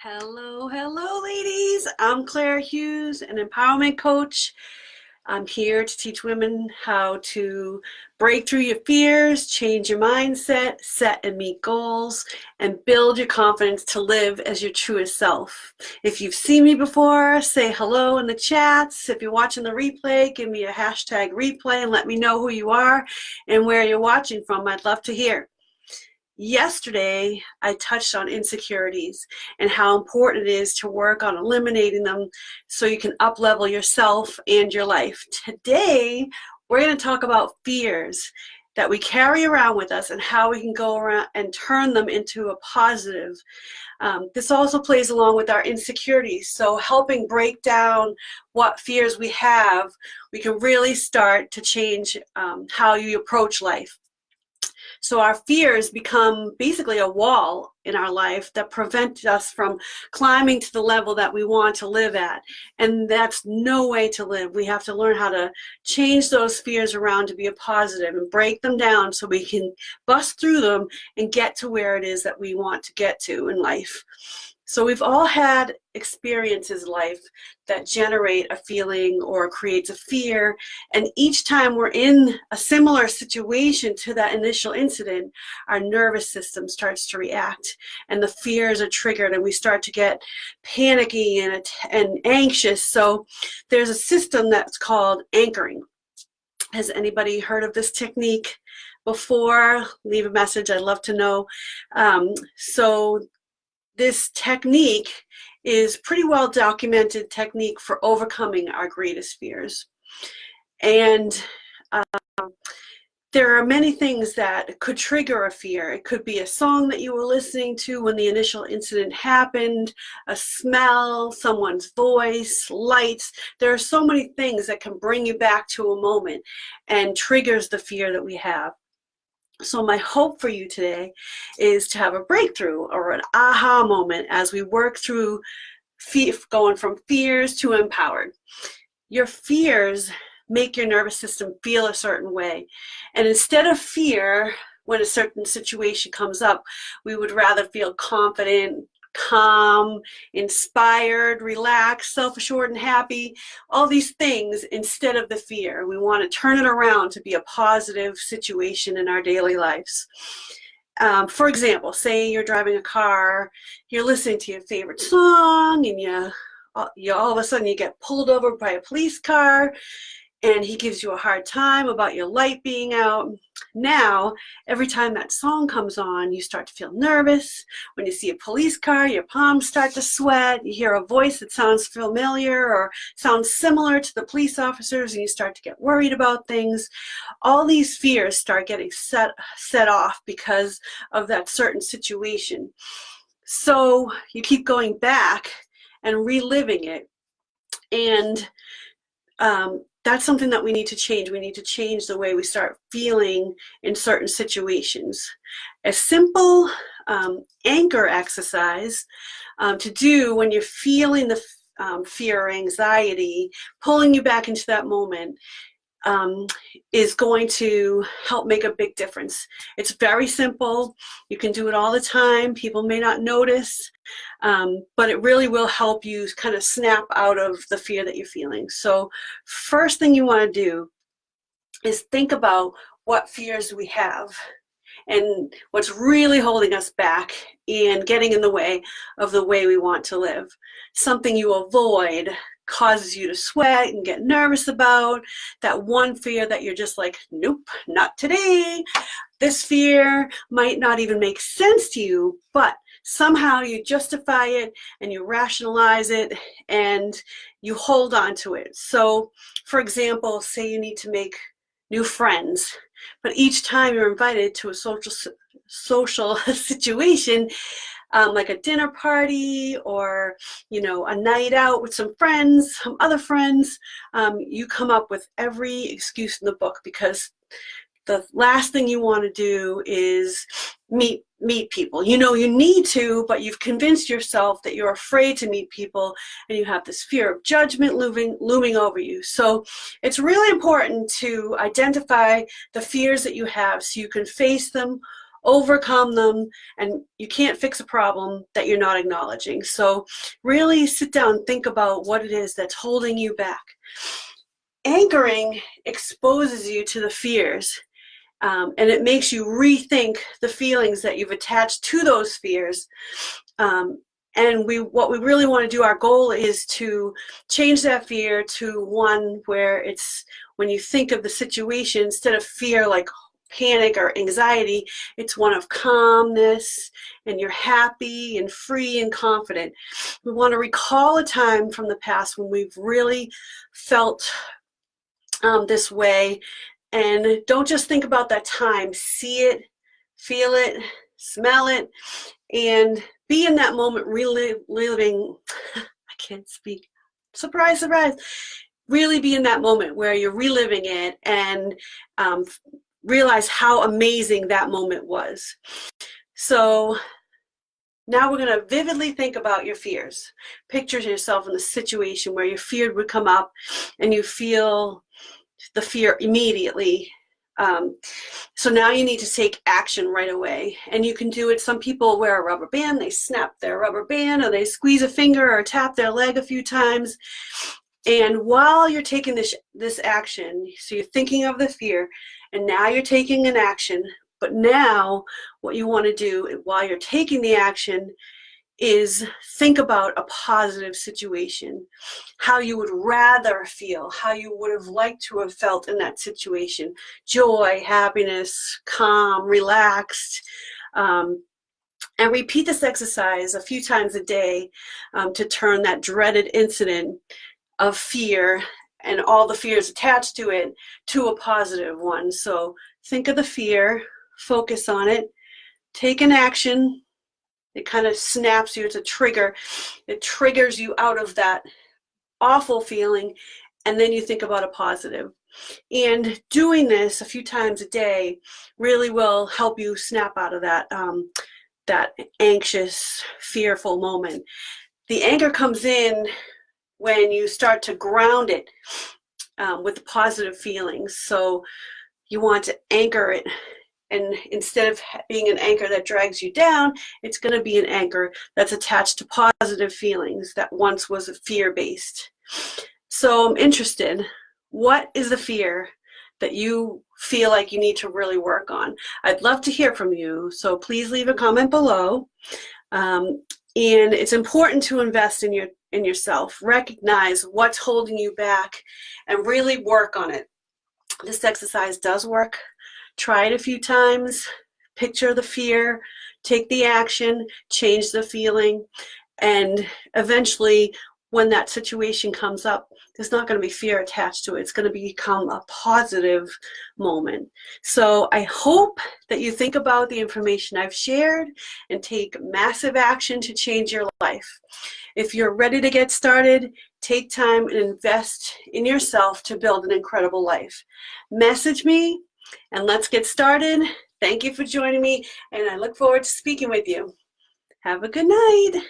Hello, hello, ladies. I'm Claire Hughes, an empowerment coach. I'm here to teach women how to break through your fears, change your mindset, set and meet goals, and build your confidence to live as your truest self. If you've seen me before, say hello in the chats. If you're watching the replay, give me a hashtag replay and let me know who you are and where you're watching from. I'd love to hear. Yesterday, I touched on insecurities and how important it is to work on eliminating them so you can up-level yourself and your life. Today, we're going to talk about fears that we carry around with us and how we can go around and turn them into a positive. This also plays along with our insecurities. So helping break down what fears we have, we can really start to change how you approach life. So our fears become basically a wall in our life that prevent us from climbing to the level that we want to live at. And that's no way to live. We have to learn how to change those fears around to be a positive and break them down so we can bust through them and get to where it is that we want to get to in life. So we've all had experiences in life that generate a feeling or creates a fear, and each time we're in a similar situation to that initial incident, our nervous system starts to react and the fears are triggered and we start to get panicky and anxious. So there's a system that's called anchoring. Has anybody heard of this technique before? Leave a message, I'd love to know. So this technique is pretty well documented technique for overcoming our greatest fears. And there are many things that could trigger a fear. It could be a song that you were listening to when the initial incident happened, a smell, someone's voice, lights. There are so many things that can bring you back to a moment and triggers the fear that we have. So my hope for you today is to have a breakthrough or an aha moment as we work through going from fears to empowered. Your fears make your nervous system feel a certain way. And instead of fear, when a certain situation comes up, we would rather feel confident, calm, inspired, relaxed, self-assured, and happy, all these things instead of the fear. We want to turn it around to be a positive situation in our daily lives. For example, say you're driving a car, you're listening to your favorite song, and you all of a sudden you get pulled over by a police car, and he gives you a hard time about your light being out. Now, every time that song comes on, you start to feel nervous. When you see a police car, your palms start to sweat. You hear a voice that sounds familiar or sounds similar to the police officers, and you start to get worried about things. All these fears start getting set off because of that certain situation. So you keep going back and reliving it. And that's something that we need to change. We need to change the way we start feeling in certain situations. A simple anchor exercise to do when you're feeling the fear or anxiety, pulling you back into that moment, is going to help make a big difference. It's very simple. You can do it all the time. People may not notice, but it really will help you kind of snap out of the fear that you're feeling. So first thing you want to do is think about what fears we have and what's really holding us back and getting in the way of the way we want to live. Something you avoid causes you to sweat and get nervous about, that one fear that you're just like, nope, not today. This fear might not even make sense to you, but somehow you justify it and you rationalize it and you hold on to it. So, for example, say you need to make new friends, but each time you're invited to a social situation, like a dinner party or, a night out with some friends, some other friends, you come up with every excuse in the book because the last thing you want to do is meet people. You need to, but you've convinced yourself that you're afraid to meet people and you have this fear of judgment looming over you. So it's really important to identify the fears that you have so you can face them overcome them, and you can't fix a problem that you're not acknowledging. So really sit down and think about what it is that's holding you back. Anchoring exposes you to the fears, and it makes you rethink the feelings that you've attached to those fears. And what we really want to do, our goal is to change that fear to one where it's, when you think of the situation, instead of fear like panic or anxiety, it's one of calmness, and you're happy and free and confident. We want to recall a time from the past when we've really felt this way, and don't just think about that time. See it, feel it, smell it, and be in that moment, reliving. I can't speak. Surprise, surprise. Really be in that moment where you're reliving it, and realize how amazing that moment was. So now we're going to vividly think about your fears. Picture yourself in the situation where your fear would come up, and you feel the fear immediately. So now you need to take action right away, and you can do it. Some people wear a rubber band, they snap their rubber band, or they squeeze a finger or tap their leg a few times. And while you're taking this action, so you're thinking of the fear, and now you're taking an action, but now what you want to do while you're taking the action is think about a positive situation, how you would rather feel, how you would have liked to have felt in that situation. Joy, happiness, calm, relaxed. And repeat this exercise a few times a day to turn that dreaded incident of fear and all the fears attached to it to a positive one. So think of the fear, focus on it, take an action. It kind of snaps you. It's a trigger. It triggers you out of that awful feeling, and then you think about a positive. And doing this a few times a day really will help you snap out of that that anxious, fearful moment. The anger comes in when you start to ground it with the positive feelings. So you want to anchor it. And instead of being an anchor that drags you down, it's going to be an anchor that's attached to positive feelings that once was fear-based. So I'm interested, what is the fear that you feel like you need to really work on? I'd love to hear from you, so please leave a comment below. And it's important to invest in yourself, recognize what's holding you back, and really work on it. This exercise does work. Try it a few times, picture the fear, take the action, change the feeling, and eventually when that situation comes up, there's not going to be fear attached to it. It's going to become a positive moment. So I hope that you think about the information I've shared and take massive action to change your life. If you're ready to get started, take time and invest in yourself to build an incredible life. Message me, and let's get started. Thank you for joining me, and I look forward to speaking with you. Have a good night.